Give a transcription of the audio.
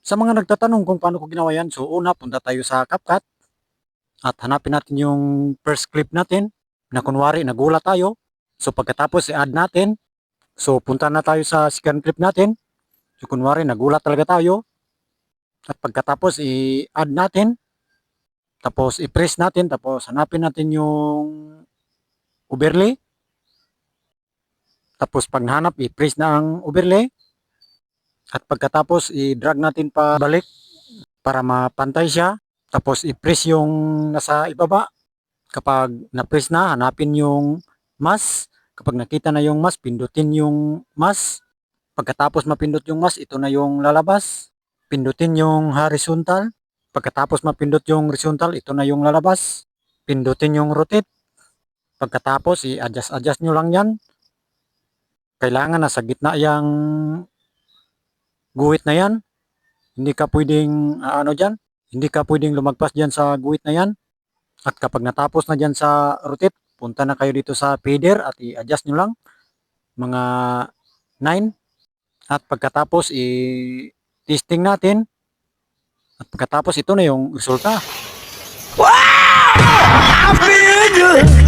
Sa mga nagtatanong kung paano ko ginawa yan, so una punta tayo sa CapCut at hanapin natin yung first clip natin na kunwari nagulat tayo. So pagkatapos i-add natin, so punta na tayo sa second clip natin. So kunwari nagulat talaga tayo at pagkatapos i-add natin, tapos i-press natin, tapos hanapin natin yung overlay. Tapos pag nahanap, i-press na ang overlay. At pagkatapos, i-drag natin pa balik para mapantay siya. Tapos i-press yung nasa ibaba. Kapag na-press na, hanapin yung mask. Kapag nakita na yung mask, pindutin yung mask. Pagkatapos mapindot yung mask, ito na yung lalabas. Pindutin yung horizontal. Pagkatapos mapindot yung horizontal, ito na yung lalabas. Pindutin yung rotate. Pagkatapos, i-adjust nyo lang yan. Kailangan nasa gitna yung guhit na yan. Hindi ka pwedeng dyan. Hindi ka pwedeng lumagpas dyan sa guhit na yan. At kapag natapos na dyan sa rotate, punta na kayo dito sa fader at i-adjust nyo lang. Mga 9. At pagkatapos, i-testing natin. At pagkatapos, ito na yung resulta. Wow! I feel good.